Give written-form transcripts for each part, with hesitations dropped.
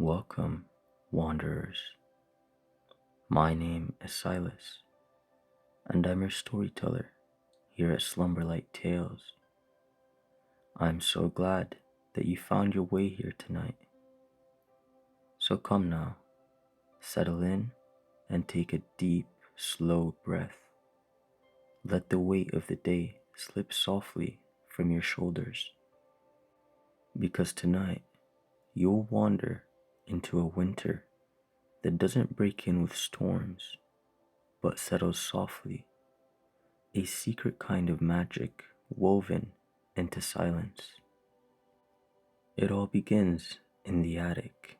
Welcome, wanderers. My name is Silas, and I'm your storyteller here at Slumberlight Tales. I'm so glad that you found your way here tonight. So come now, settle in and take a deep, slow breath. Let the weight of the day slip softly from your shoulders. Because tonight, you'll wander into a winter that doesn't break in with storms, but settles softly, a secret kind of magic woven into silence. It all begins in the attic.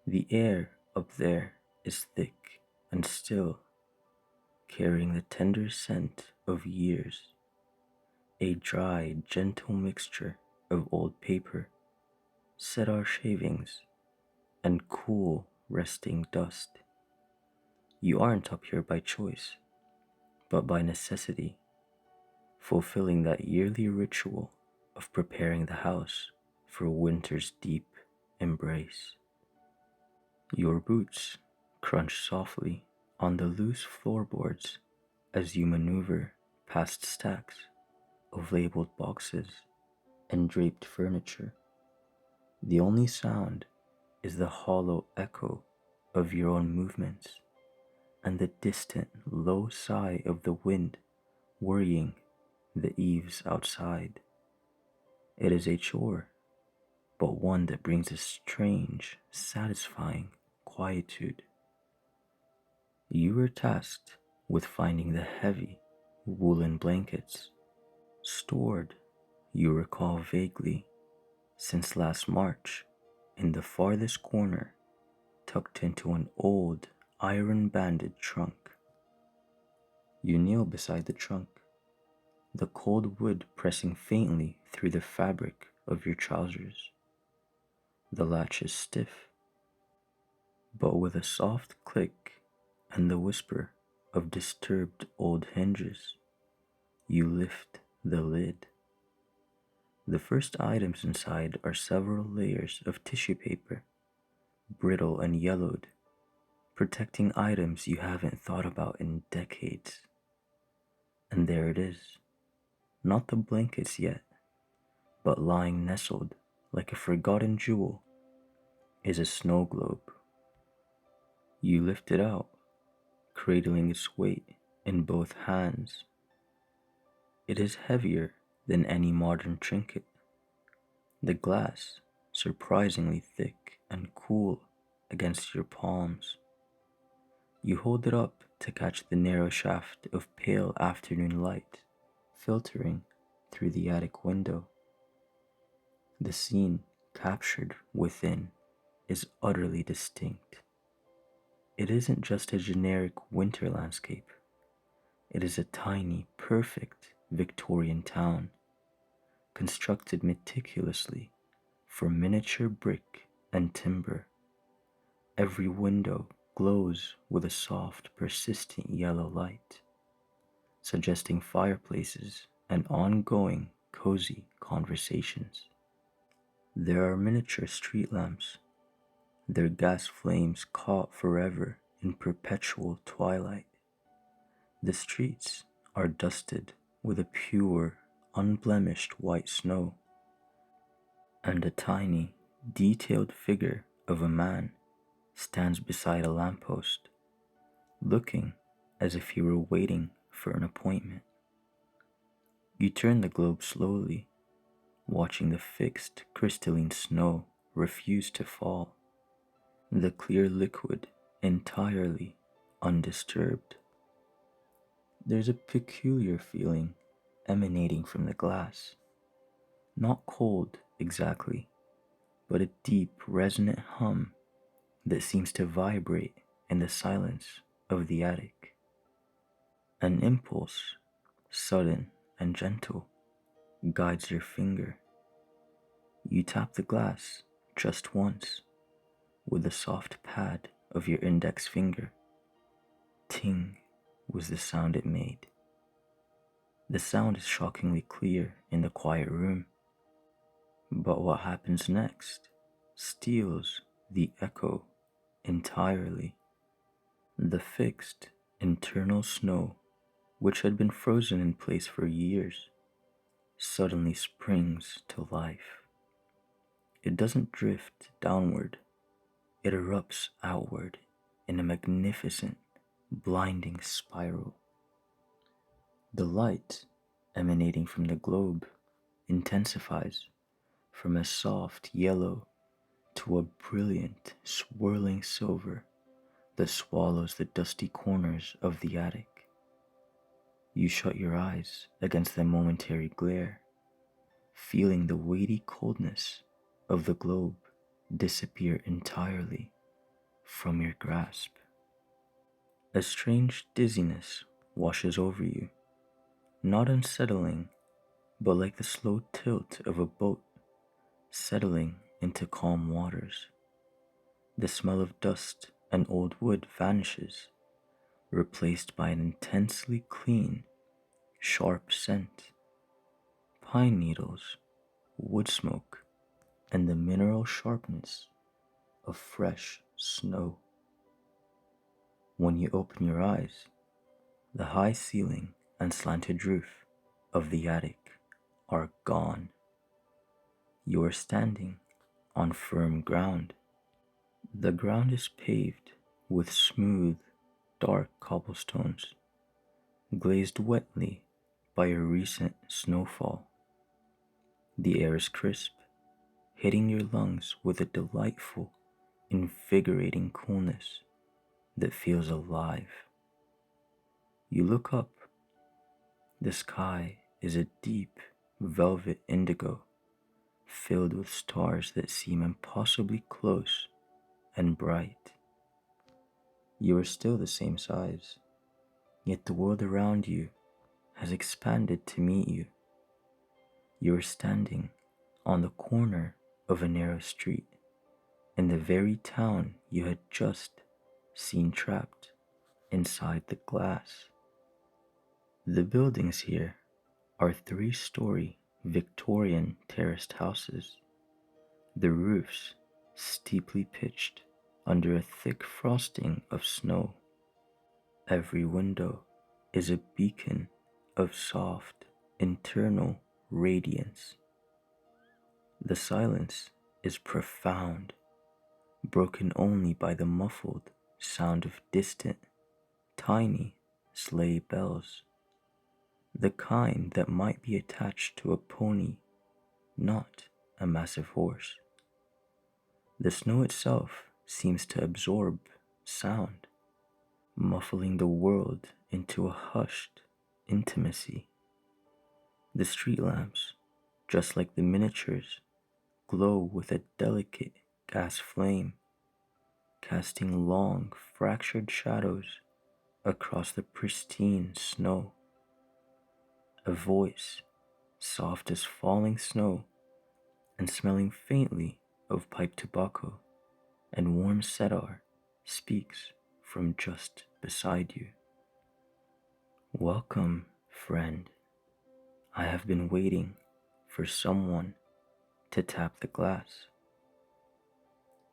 The air up there is thick and still, carrying the tender scent of years, a dry, gentle mixture of old paper, cedar shavings, and cool, resting dust. You aren't up here by choice, but by necessity, fulfilling that yearly ritual of preparing the house for winter's deep embrace. Your boots crunch softly on the loose floorboards as you maneuver past stacks of labeled boxes and draped furniture. The only sound is the hollow echo of your own movements and the distant low sigh of the wind worrying the eaves outside. It is a chore, but one that brings a strange, satisfying quietude. You were tasked with finding the heavy woolen blankets, stored, you recall vaguely, since last March, in the farthest corner, tucked into an old, iron-banded trunk. You kneel beside the trunk, the cold wood pressing faintly through the fabric of your trousers. The latch is stiff, but with a soft click and the whisper of disturbed old hinges, you lift the lid. The first items inside are several layers of tissue paper, brittle and yellowed, protecting items you haven't thought about in decades. And there it is, not the blankets yet, but lying nestled like a forgotten jewel is a snow globe. You lift it out, cradling its weight in both hands. It is heavier than any modern trinket, the glass surprisingly thick and cool against your palms. You hold it up to catch the narrow shaft of pale afternoon light filtering through the attic window. The scene captured within is utterly distinct. It isn't just a generic winter landscape. It is a tiny, perfect Victorian town, constructed meticulously from miniature brick and timber. Every window glows with a soft, persistent yellow light, suggesting fireplaces and ongoing, cozy conversations. There are miniature street lamps, their gas flames caught forever in perpetual twilight. The streets are dusted with a pure, unblemished white snow, and a tiny, detailed figure of a man stands beside a lamppost, looking as if he were waiting for an appointment. You turn the globe slowly, watching the fixed, crystalline snow refuse to fall, the clear liquid entirely undisturbed. There's a peculiar feeling emanating from the glass, not cold exactly, but a deep, resonant hum that seems to vibrate in the silence of the attic. An impulse, sudden and gentle, guides your finger. You tap the glass just once with the soft pad of your index finger. Ting was the sound it made. The sound is shockingly clear in the quiet room. But what happens next steals the echo entirely. The fixed internal snow, which had been frozen in place for years, suddenly springs to life. It doesn't drift downward, it erupts outward in a magnificent, blinding spiral. The light emanating from the globe intensifies from a soft yellow to a brilliant, swirling silver that swallows the dusty corners of the attic. You shut your eyes against the momentary glare, feeling the weighty coldness of the globe disappear entirely from your grasp. A strange dizziness washes over you, not unsettling, but like the slow tilt of a boat settling into calm waters. The smell of dust and old wood vanishes, replaced by an intensely clean, sharp scent. Pine needles, wood smoke, and the mineral sharpness of fresh snow. When you open your eyes, the high ceiling and slanted roof of the attic are gone. You are standing on firm ground. The ground is paved with smooth, dark cobblestones, glazed wetly by a recent snowfall. The air is crisp, hitting your lungs with a delightful, invigorating coolness that feels alive. You look up. The sky is a deep, velvet indigo, filled with stars that seem impossibly close and bright. You are still the same size, yet the world around you has expanded to meet you. You are standing on the corner of a narrow street in the very town you had just seen trapped inside the glass. The buildings here are three-story Victorian terraced houses, the roofs steeply pitched under a thick frosting of snow. Every window is a beacon of soft, internal radiance. The silence is profound, broken only by the muffled sound of distant, tiny sleigh bells, the kind that might be attached to a pony, not a massive horse. The snow itself seems to absorb sound, muffling the world into a hushed intimacy. The street lamps, just like the miniatures, glow with a delicate gas flame, casting long, fractured shadows across the pristine snow. A voice, soft as falling snow and smelling faintly of pipe tobacco and warm cedar, speaks from just beside you. Welcome, friend. I have been waiting for someone to tap the glass.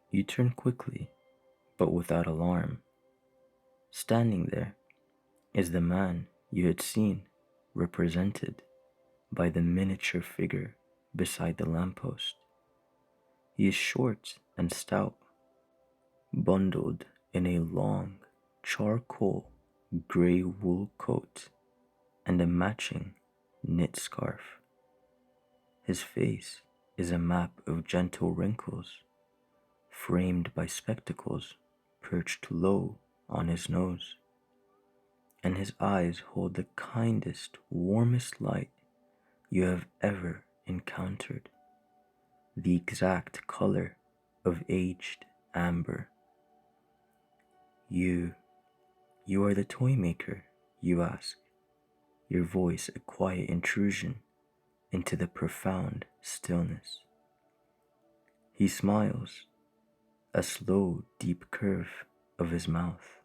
You turn quickly, but without alarm. Standing there is the man you had seen, represented by the miniature figure beside the lamppost. He is short and stout, bundled in a long, charcoal gray wool coat and a matching knit scarf. His face is a map of gentle wrinkles, framed by spectacles perched low on his nose, and his eyes hold the kindest, warmest light you have ever encountered, the exact color of aged amber. You are the toy maker, you ask, your voice a quiet intrusion into the profound stillness. He smiles, a slow, deep curve of his mouth.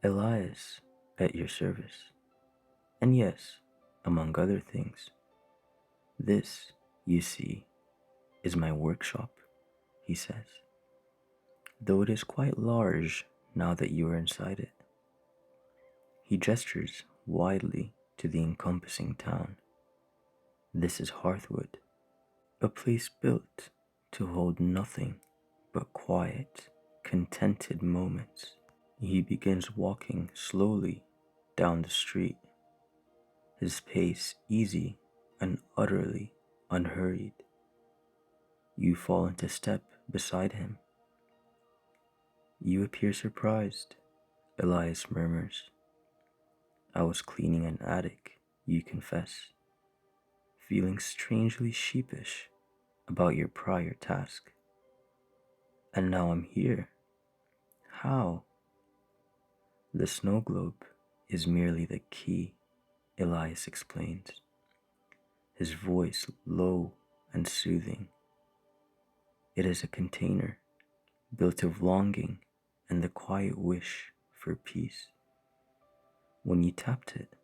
Elias, at your service. And yes, among other things, this, you see, is my workshop, he says. though it is quite large now that you are inside it. He gestures widely to the encompassing town. This is Hearthwood, a place built to hold nothing but quiet, contented moments. He begins walking slowly down the street, his pace easy and utterly unhurried. You fall into step beside him. You appear surprised, Elias murmurs. I was cleaning an attic, you confess, feeling strangely sheepish about your prior task. And now I'm here. How? The snow globe is merely the key, Elias explains, his voice low and soothing. It is a container built of longing and the quiet wish for peace. When you tapped it,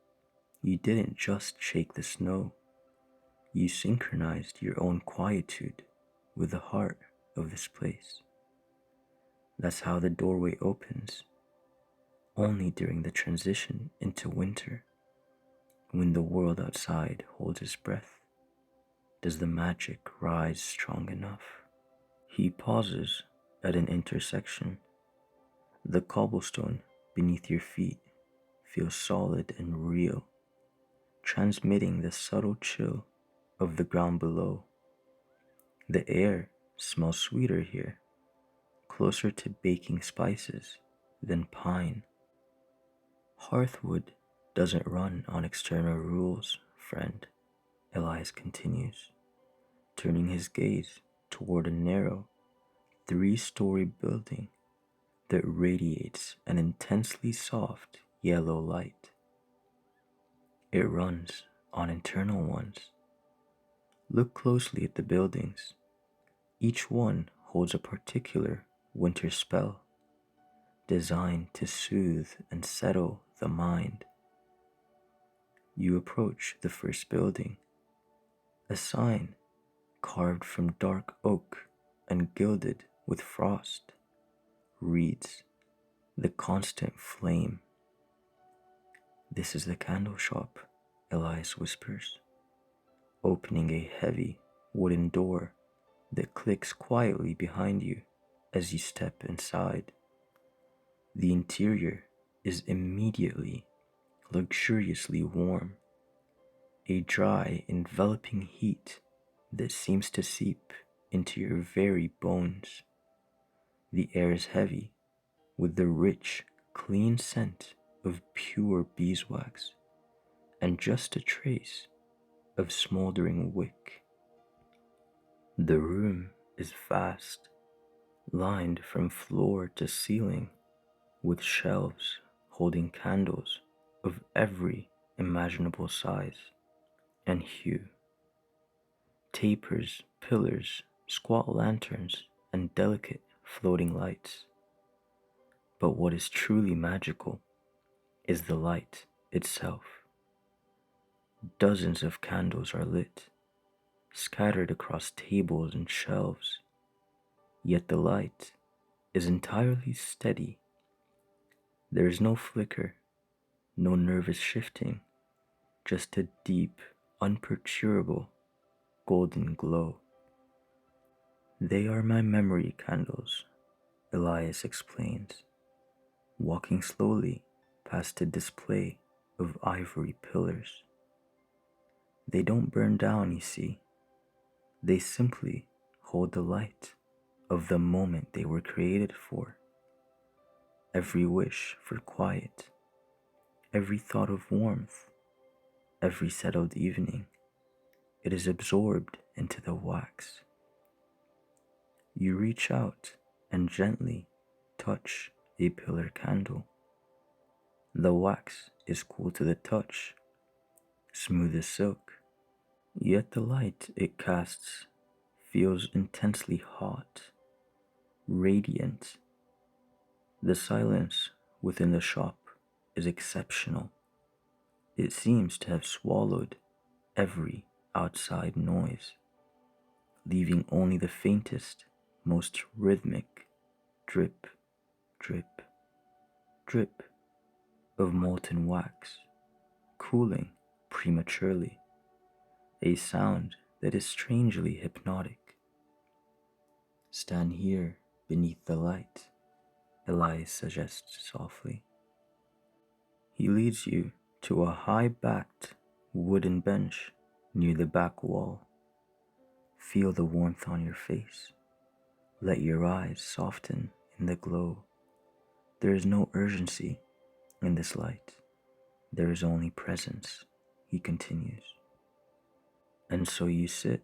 you didn't just shake the snow, you synchronized your own quietude with the heart of this place. That's how the doorway opens. Only during the transition into winter, when the world outside holds its breath, does the magic rise strong enough. He pauses at an intersection. The cobblestone beneath your feet feels solid and real, transmitting the subtle chill of the ground below. The air smells sweeter here, closer to baking spices than pine. Hearthwood doesn't run on external rules, friend, Elias continues, turning his gaze toward a narrow, three-story building that radiates an intensely soft yellow light. It runs on internal ones. Look closely at the buildings. Each one holds a particular winter spell, designed to soothe and settle the mind. You approach the first building. A sign carved from dark oak and gilded with frost reads, "The Constant Flame." This is the candle shop, Elias whispers, opening a heavy wooden door that clicks quietly behind you as you step inside. The interior is immediately luxuriously warm, a dry, enveloping heat that seems to seep into your very bones. The air is heavy with the rich, clean scent of pure beeswax and just a trace of smoldering wick. The room is vast, lined from floor to ceiling with shelves holding candles of every imaginable size and hue. Tapers, pillars, squat lanterns, and delicate floating lights. But what is truly magical is the light itself. Dozens of candles are lit, scattered across tables and shelves, yet the light is entirely steady. There is no flicker, no nervous shifting, just a deep, unperturbable golden glow. They are my memory candles, Elias explains, walking slowly past a display of ivory pillars. They don't burn down, you see. They simply hold the light of the moment they were created for. Every wish for quiet, every thought of warmth, every settled evening, it is absorbed into the wax. You reach out and gently touch a pillar candle. The wax is cool to the touch, smooth as silk, yet the light it casts feels intensely hot, radiant. The silence within the shop is exceptional. It seems to have swallowed every outside noise, leaving only the faintest, most rhythmic drip, drip, drip of molten wax, cooling prematurely, a sound that is strangely hypnotic. Stand here beneath the light, Elias suggests softly. He leads you to a high-backed wooden bench near the back wall. Feel the warmth on your face. Let your eyes soften in the glow. There is no urgency in this light. There is only presence, he continues. And so you sit,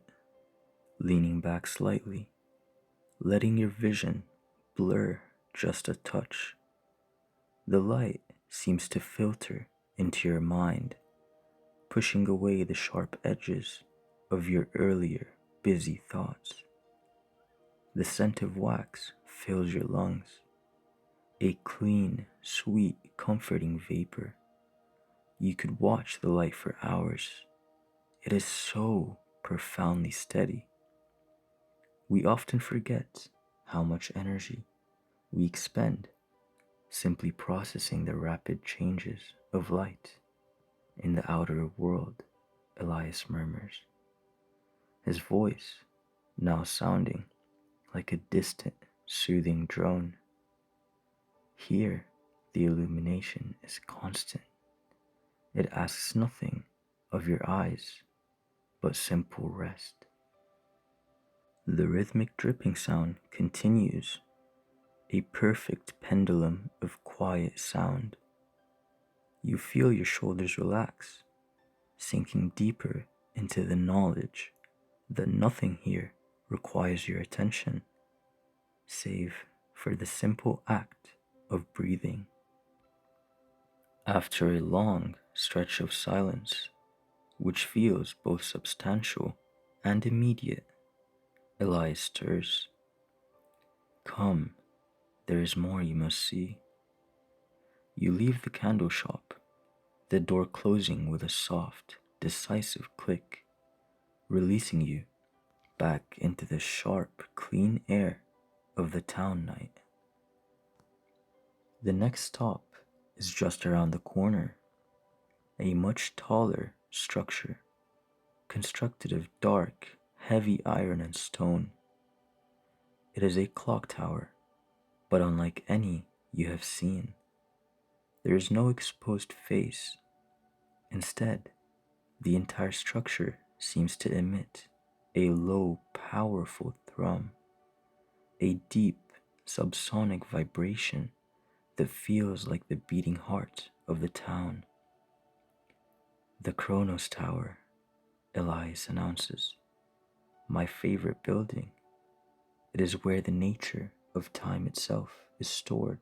leaning back slightly, letting your vision blur just a touch. The light seems to filter into your mind, pushing away the sharp edges of your earlier busy thoughts. The scent of wax fills your lungs, a clean, sweet, comforting vapor. You could watch the light for hours. It is so profoundly steady. We often forget how much energy we expend simply processing the rapid changes of light in the outer world, Elias murmurs, his voice now sounding like a distant, soothing drone. Here, the illumination is constant. It asks nothing of your eyes but simple rest. The rhythmic dripping sound continues, a perfect pendulum of quiet sound. You feel your shoulders relax, sinking deeper into the knowledge that nothing here requires your attention, save for the simple act of breathing. After a long stretch of silence, which feels both substantial and immediate, Elias stirs. Come, there is more you must see. You leave the candle shop, the door closing with a soft, decisive click, releasing you back into the sharp, clean air of the town night. The next stop is just around the corner, a much taller structure, constructed of dark, heavy iron and stone. It is a clock tower, but unlike any you have seen. There is no exposed face. Instead, the entire structure seems to emit a low, powerful thrum, a deep, subsonic vibration that feels like the beating heart of the town. The Kronos Tower, Elias announces, my favorite building. It is where the nature of time itself is stored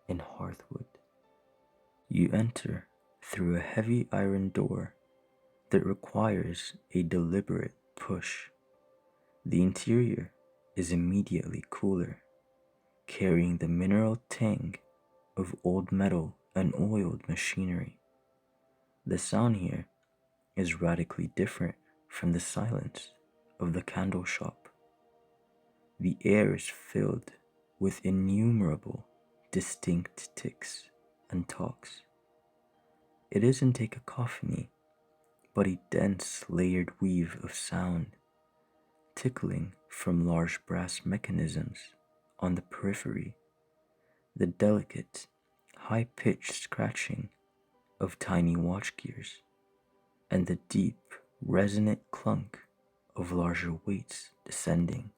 in Hearthwood. You enter through a heavy iron door that requires a deliberate push. The interior is immediately cooler, carrying the mineral tang of old metal and oiled machinery. The sound here is radically different from the silence of the candle shop. The air is filled with innumerable distinct ticks and talks. It isn't a cacophony, but a dense layered weave of sound, tickling from large brass mechanisms on the periphery, the delicate, high-pitched scratching of tiny watch gears, and the deep, resonant clunk of larger weights descending.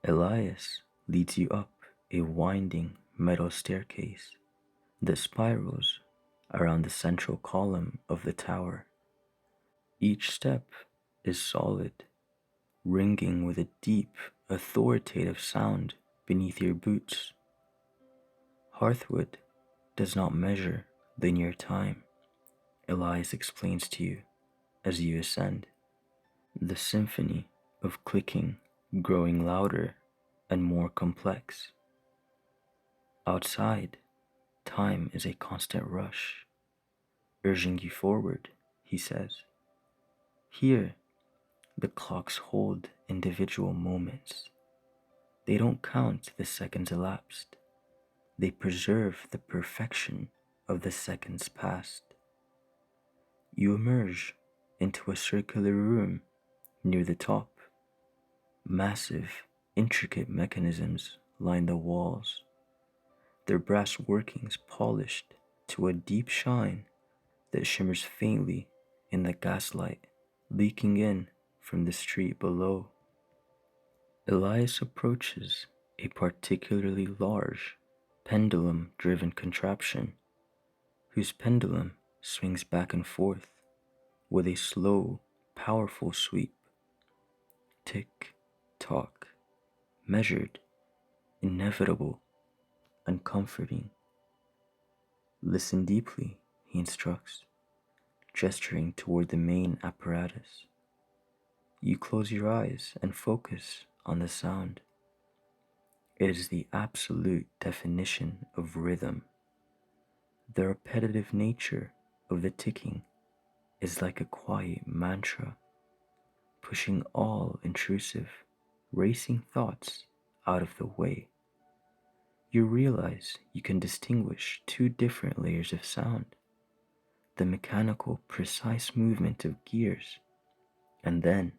Elias leads you up a winding metal staircase that spirals around the central column of the tower. Each step is solid, ringing with a deep, authoritative sound beneath your boots. Hearthwood does not measure linear time, Elias explains to you as you ascend. The symphony of clicking growing louder and more complex. Outside, time is a constant rush, urging you forward, he says. Here, the clocks hold individual moments. They don't count the seconds elapsed, they preserve the perfection of the seconds past. You emerge into a circular room near the top. Massive, intricate mechanisms line the walls, their brass workings polished to a deep shine that shimmers faintly in the gaslight leaking in from the street below. Elias approaches a particularly large, pendulum driven contraption whose pendulum swings back and forth with a slow, powerful sweep. Tick, tock, measured, inevitable, and comforting. Listen deeply, he instructs, gesturing toward the main apparatus. You close your eyes and focus on the sound. It is the absolute definition of rhythm. The repetitive nature of the ticking is like a quiet mantra, pushing all intrusive, racing thoughts out of the way. You realize you can distinguish two different layers of sound: the mechanical, precise movement of gears, and then,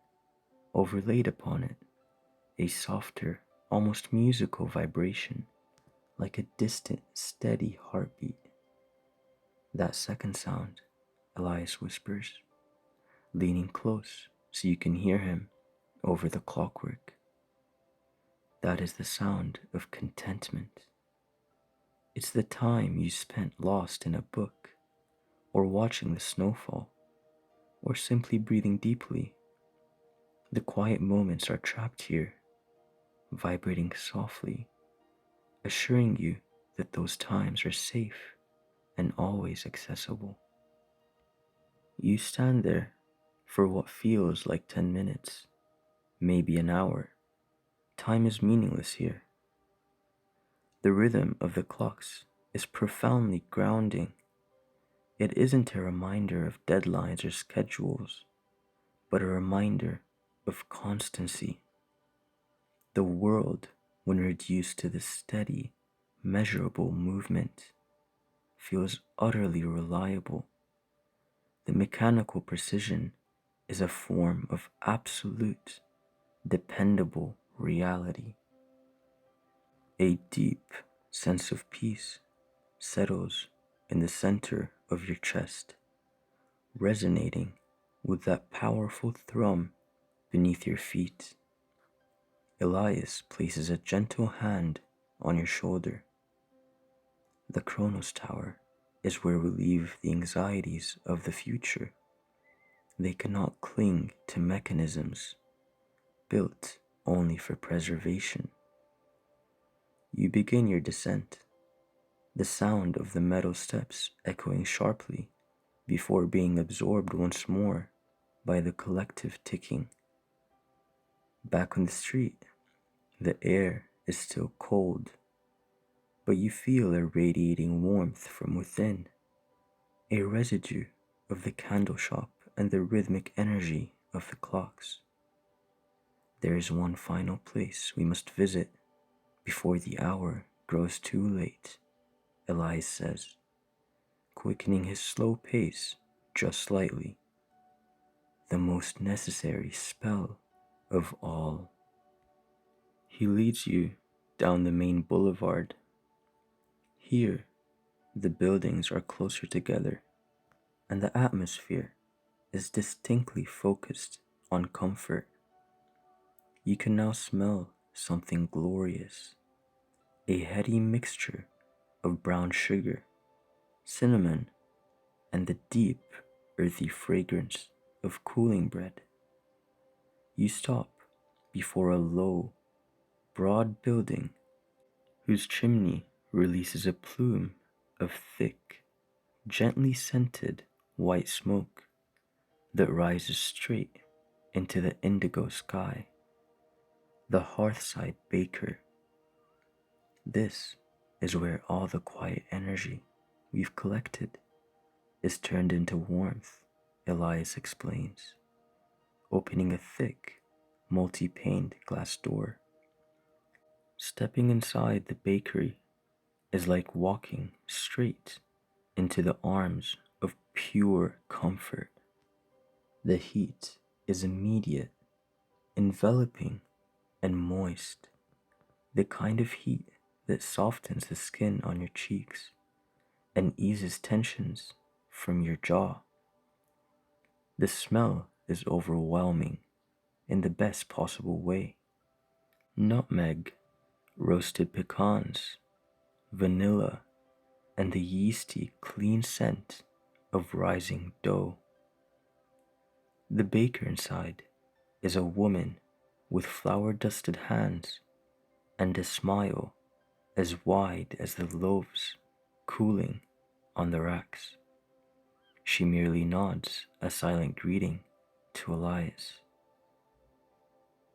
overlaid upon it, a softer, almost musical vibration, like a distant, steady heartbeat. That second sound, Elias whispers, leaning close so you can hear him over the clockwork. That is the sound of contentment. It's the time you spent lost in a book, or watching the snowfall, or simply breathing deeply. The quiet moments are trapped here, vibrating softly, assuring you that those times are safe and always accessible. You stand there for what feels like 10 minutes, maybe an hour. Time is meaningless here. The rhythm of the clocks is profoundly grounding. It isn't a reminder of deadlines or schedules, but a reminder of constancy. The world, when reduced to this steady, measurable movement, feels utterly reliable. The mechanical precision is a form of absolute, dependable reality. A deep sense of peace settles in the center of your chest, resonating with that powerful thrum beneath your feet. Elias places a gentle hand on your shoulder. The Chronos Tower is where we leave the anxieties of the future. They cannot cling to mechanisms built only for preservation. You begin your descent, the sound of the metal steps echoing sharply before being absorbed once more by the collective ticking. Back on the street, the air is still cold, but you feel a radiating warmth from within, a residue of the candle shop and the rhythmic energy of the clocks. There is one final place we must visit before the hour grows too late, Elias says, quickening his slow pace just slightly. The most necessary spell of all. He leads you down the main boulevard. Here, the buildings are closer together, and the atmosphere is distinctly focused on comfort. You can now smell something glorious, a heady mixture of brown sugar, cinnamon, and the deep, earthy fragrance of cooling bread. You stop before a low, broad building whose chimney releases a plume of thick, gently scented white smoke that rises straight into the indigo sky. The Hearthside Baker. This is where all the quiet energy we've collected is turned into warmth, Elias explains, opening a thick, multi-paned glass door. Stepping inside the bakery is like walking straight into the arms of pure comfort. The heat is immediate, enveloping, and moist, the kind of heat that softens the skin on your cheeks and eases tensions from your jaw. The smell is overwhelming in the best possible way. Nutmeg, roasted pecans, vanilla, and the yeasty, clean scent of rising dough. The baker inside is a woman with flour-dusted hands and a smile as wide as the loaves cooling on the racks. She merely nods a silent greeting to Elias.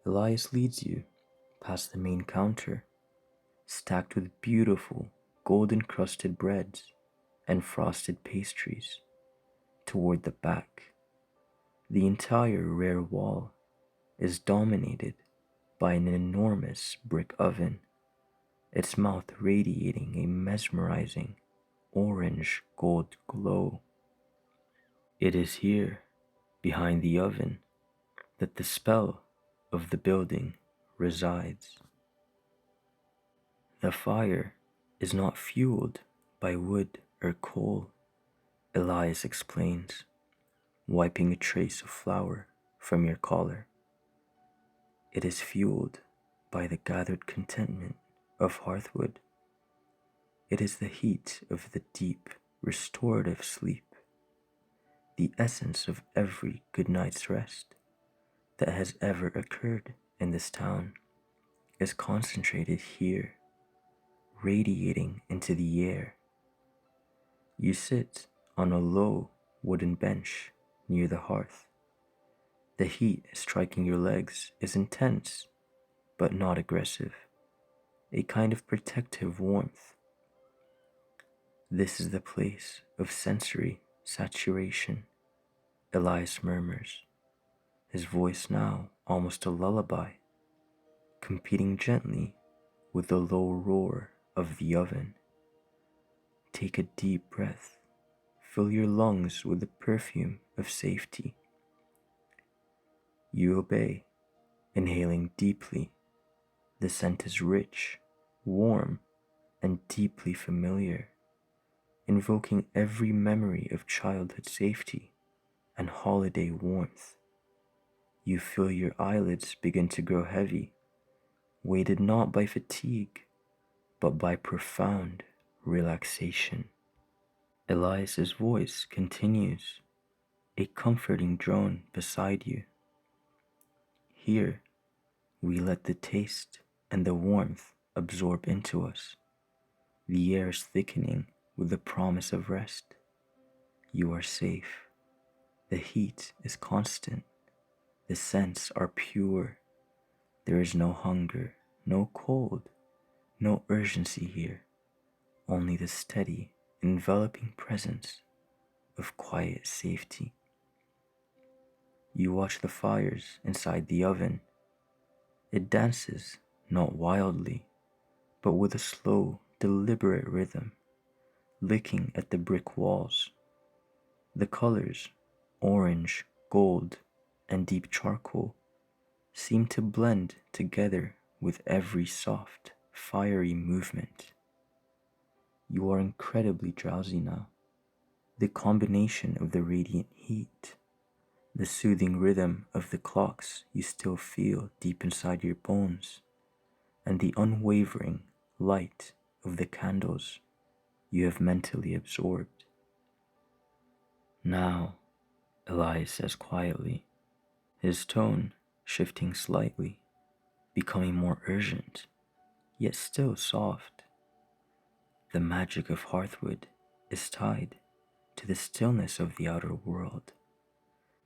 Elias leads you past the main counter, stacked with beautiful golden-crusted breads and frosted pastries, toward the back. The entire rear wall is dominated by an enormous brick oven, its mouth radiating a mesmerizing orange gold glow. It is here, behind the oven, that the spell of the building resides. The fire is not fueled by wood or coal, Elias explains, wiping a trace of flour from your collar. It is fueled by the gathered contentment of Hearthwood. It is the heat of the deep, restorative sleep, the essence of every good night's rest that has ever occurred in this town is concentrated here, radiating into the air. You sit on a low wooden bench near the hearth. The heat striking your legs is intense, but not aggressive, a kind of protective warmth. This is the place of sensory saturation, Elias murmurs, his voice now almost a lullaby, competing gently with the low roar of the oven. Take a deep breath, fill your lungs with the perfume of safety. You obey, inhaling deeply. The scent is rich, warm, and deeply familiar, invoking every memory of childhood safety and holiday warmth. You feel your eyelids begin to grow heavy, weighted not by fatigue, but by profound relaxation. Elias's voice continues, a comforting drone beside you. Here, we let the taste and the warmth absorb into us. The air is thickening with the promise of rest. You are safe. The heat is constant. The scents are pure. There is no hunger, no cold, no urgency here. Only the steady, enveloping presence of quiet safety. You watch the fires inside the oven. It dances, not wildly, but with a slow, deliberate rhythm, licking at the brick walls. The colors, orange, gold, and deep charcoal, seem to blend together with every soft, fiery movement. You are incredibly drowsy now. The combination of the radiant heat, the soothing rhythm of the clocks you still feel deep inside your bones, and the unwavering light of the candles you have mentally absorbed. Now, Elias says quietly, his tone shifting slightly, becoming more urgent, yet still soft. The magic of Hearthwood is tied to the stillness of the outer world.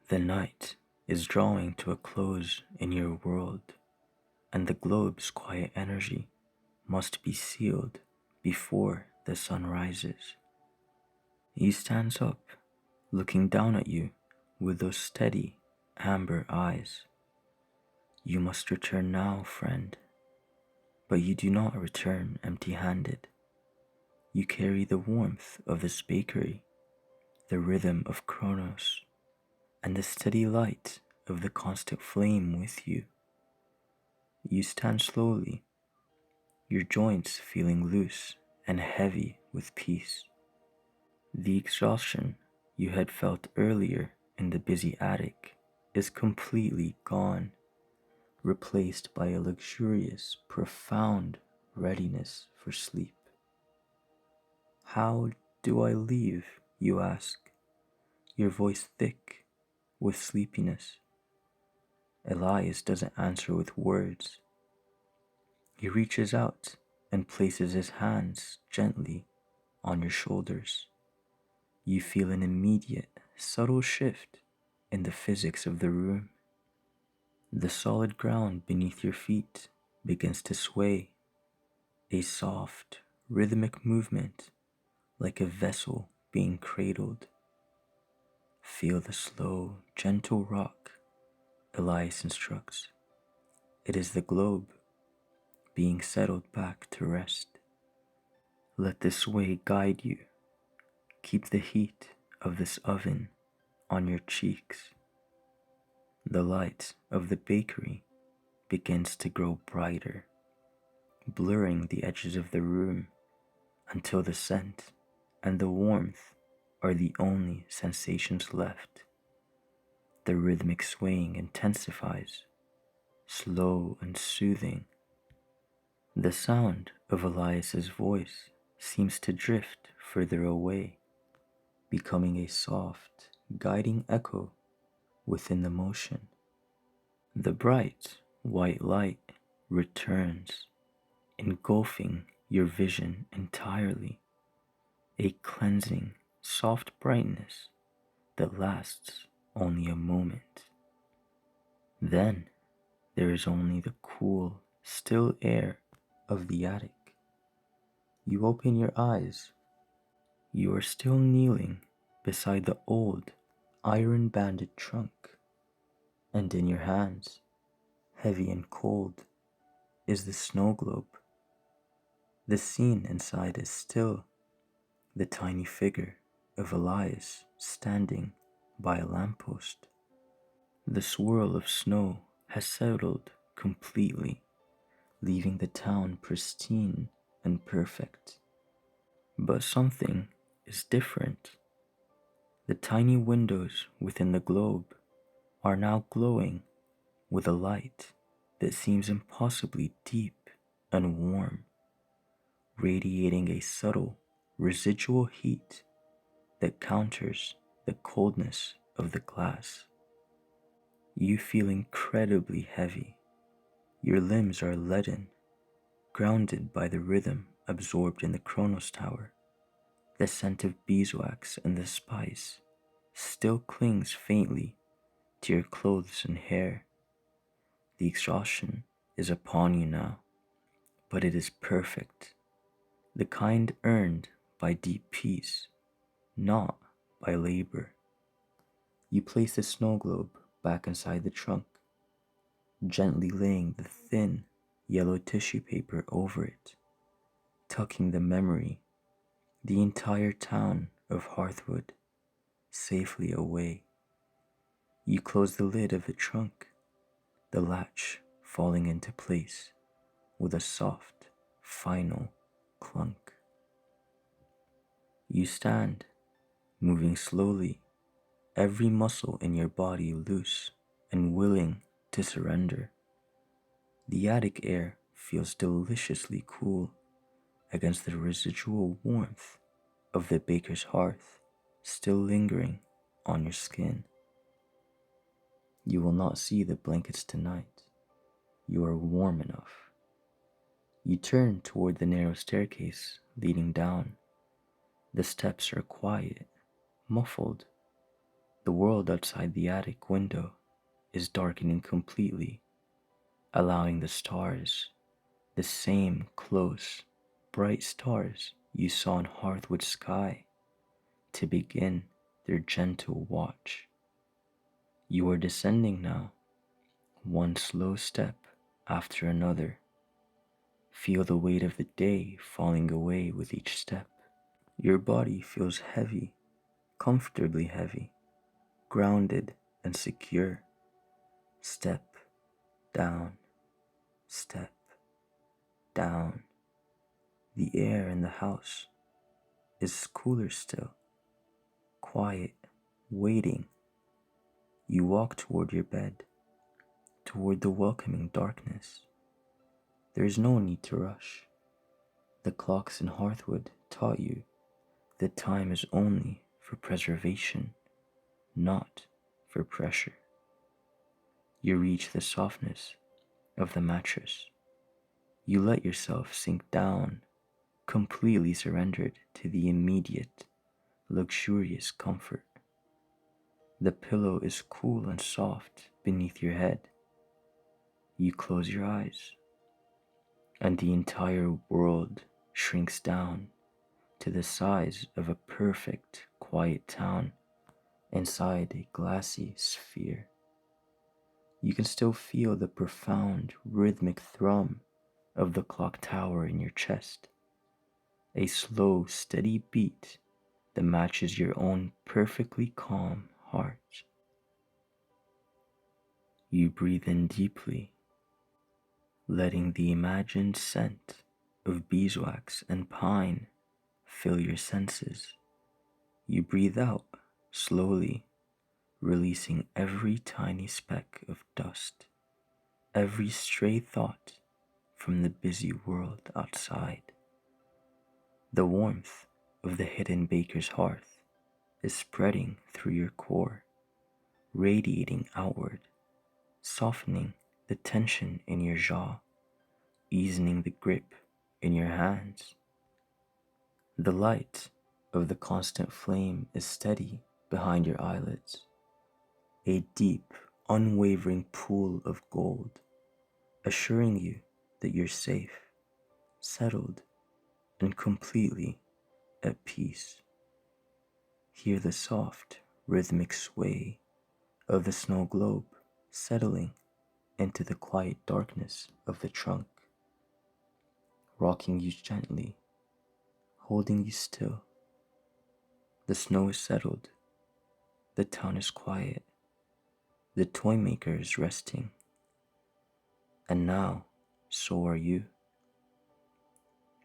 The night is drawing to a close in your world, and the globe's quiet energy must be sealed before the sun rises. He stands up, looking down at you with those steady, amber eyes. You must return now, friend. But you do not return empty-handed. You carry the warmth of this bakery, the rhythm of Kronos, and the steady light of the constant flame with you. You stand slowly, your joints feeling loose and heavy with peace. The exhaustion you had felt earlier in the busy attic is completely gone, replaced by a luxurious, profound readiness for sleep. How do I leave, you ask, your voice thick with sleepiness. Elias doesn't answer with words. He reaches out and places his hands gently on your shoulders. You feel an immediate, subtle shift in the physics of the room. The solid ground beneath your feet begins to sway, a soft, rhythmic movement like a vessel being cradled. Feel the slow, gentle rock, Elias instructs. It is the globe being settled back to rest. Let this sway guide you. Keep the heat of this oven on your cheeks. The light of the bakery begins to grow brighter, blurring the edges of the room until the scent and the warmth are the only sensations left. The rhythmic swaying intensifies, slow and soothing. The sound of Elias's voice seems to drift further away, becoming a soft, guiding echo within the motion. The bright, white light returns, engulfing your vision entirely, a cleansing, soft brightness that lasts only a moment. Then there is only the cool, still air of the attic. You open your eyes. You are still kneeling beside the old, iron-banded trunk, and in your hands, heavy and cold, is the snow globe. The scene inside is still, the tiny figure of Elias standing by a lamppost. The swirl of snow has settled completely, leaving the town pristine and perfect. But something is different. The tiny windows within the globe are now glowing with a light that seems impossibly deep and warm, radiating a subtle, residual heat that counters the coldness of the glass. You feel incredibly heavy. Your limbs are leaden, grounded by the rhythm absorbed in the Kronos Tower. The scent of beeswax and the spice still clings faintly to your clothes and hair. The exhaustion is upon you now, but it is perfect, the kind earned by deep peace, not by labor. You place the snow globe back inside the trunk, gently laying the thin, yellow tissue paper over it, tucking the memory, the entire town of Hearthwood, safely away. You close the lid of the trunk, the latch falling into place with a soft, final clunk. You stand, moving slowly, every muscle in your body loose and willing to surrender. The attic air feels deliciously cool against the residual warmth of the baker's hearth still lingering on your skin. You will not see the blankets tonight. You are warm enough. You turn toward the narrow staircase leading down. The steps are quiet, muffled. The world outside the attic window is darkening completely, allowing the stars, the same close, bright stars you saw in Hearthwood sky, to begin their gentle watch. You are descending now, one slow step after another. Feel the weight of the day falling away with each step. Your body feels heavy, comfortably heavy, grounded and secure. Step down, step down. The air in the house is cooler still, quiet, waiting. You walk toward your bed, toward the welcoming darkness. There is no need to rush. The clocks in Hearthwood taught you that time is only for preservation, not for pressure. You reach the softness of the mattress. You let yourself sink down, completely surrendered to the immediate, luxurious comfort. The pillow is cool and soft beneath your head. You close your eyes, and the entire world shrinks down to the size of a perfect, quiet town inside a glassy sphere. You can still feel the profound, rhythmic thrum of the clock tower in your chest, a slow, steady beat that matches your own perfectly calm heart. You breathe in deeply, letting the imagined scent of beeswax and pine fill your senses. You breathe out slowly, releasing every tiny speck of dust, every stray thought from the busy world outside. The warmth of the hidden baker's hearth is spreading through your core, radiating outward, softening the tension in your jaw, easing the grip in your hands. The light of the constant flame is steady behind your eyelids, a deep, unwavering pool of gold, assuring you that you're safe, settled, and completely at peace. Hear the soft, rhythmic sway of the snow globe settling into the quiet darkness of the trunk, rocking you gently, holding you still. The snow is settled, the town is quiet, the toy maker is resting, and now so are you.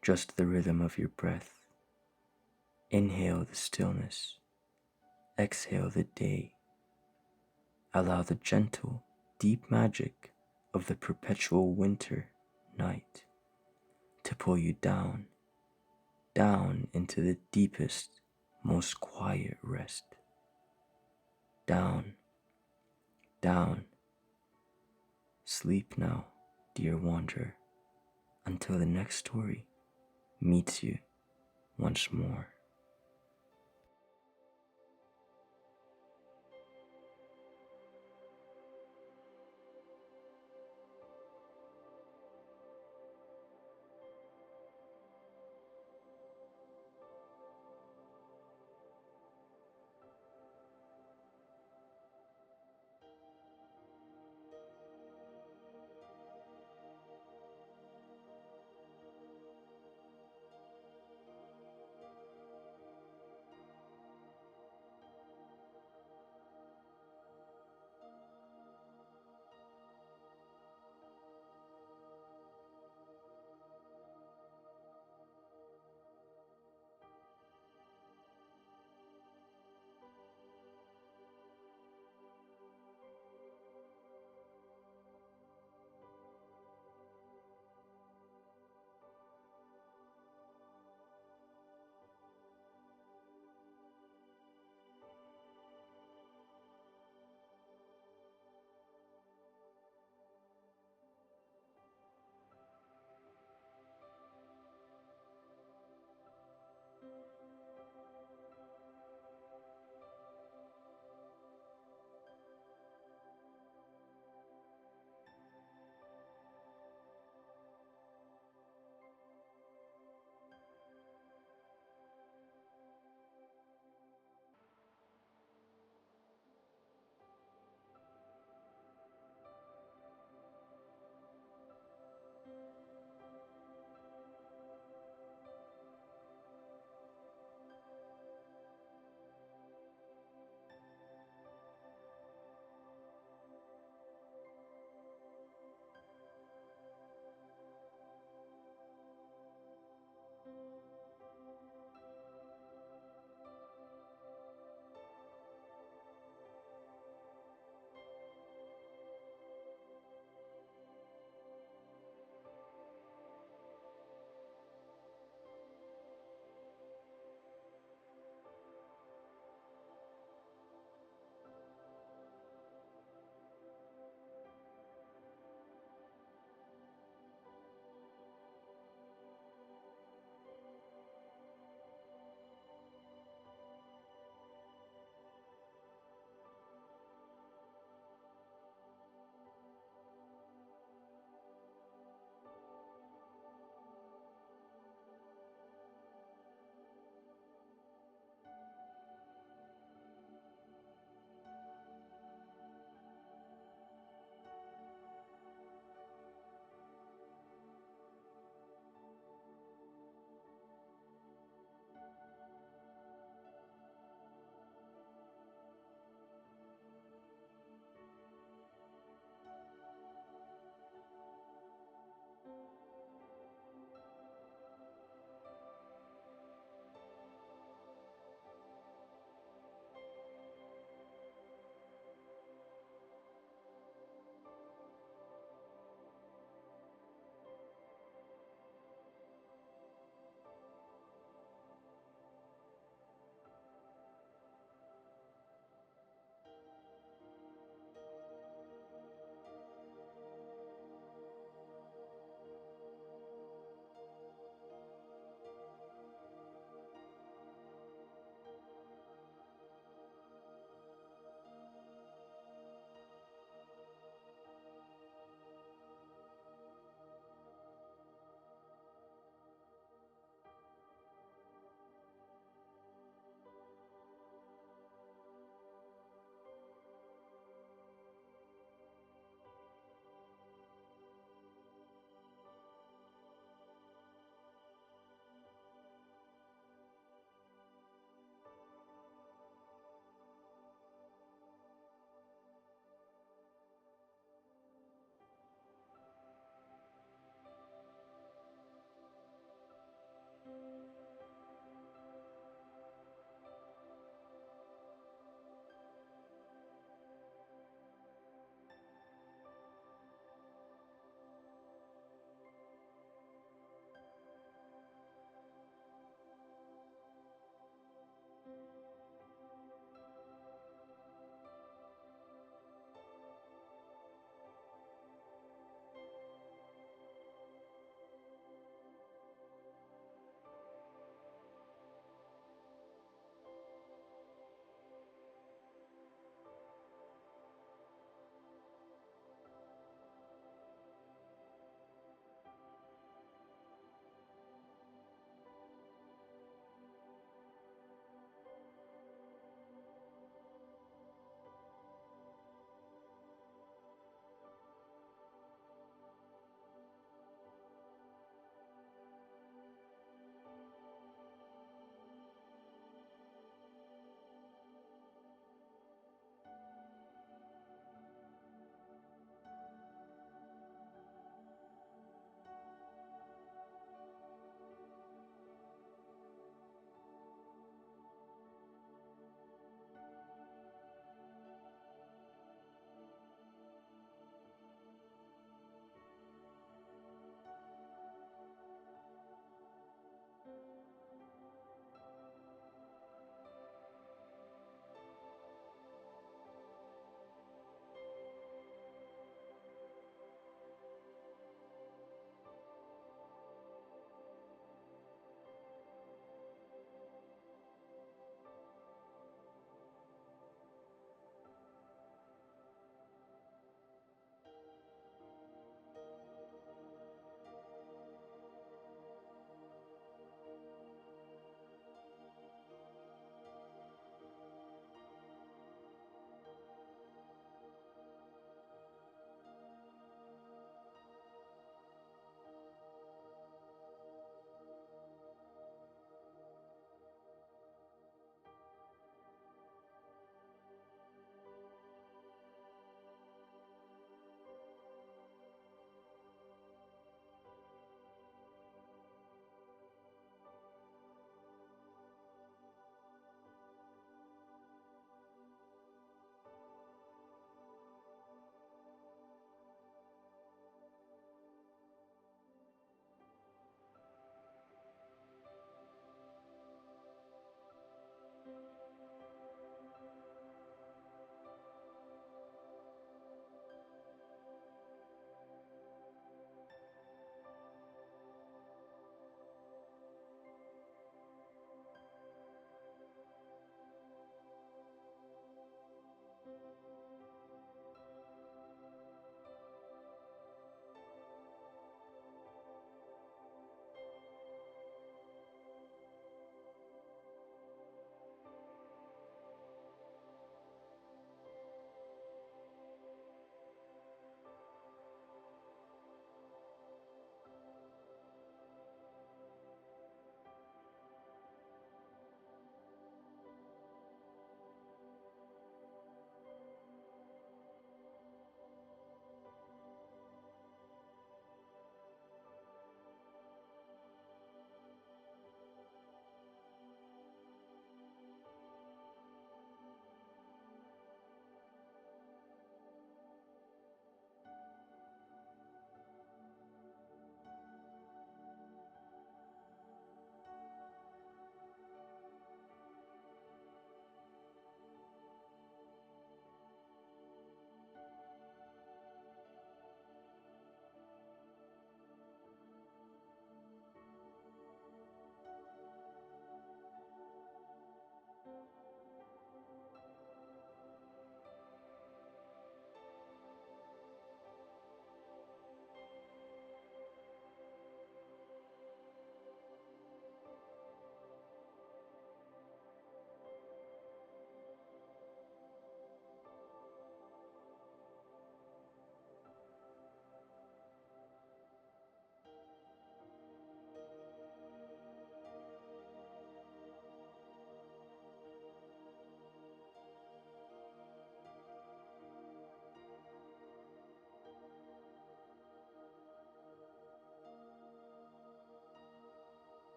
Just the rhythm of your breath. Inhale the stillness, exhale the day. Allow the gentle, deep magic of the perpetual winter night to pull you down, down into the deepest, most quiet rest. Down, down. Sleep now, dear wanderer, until the next story meets you once more.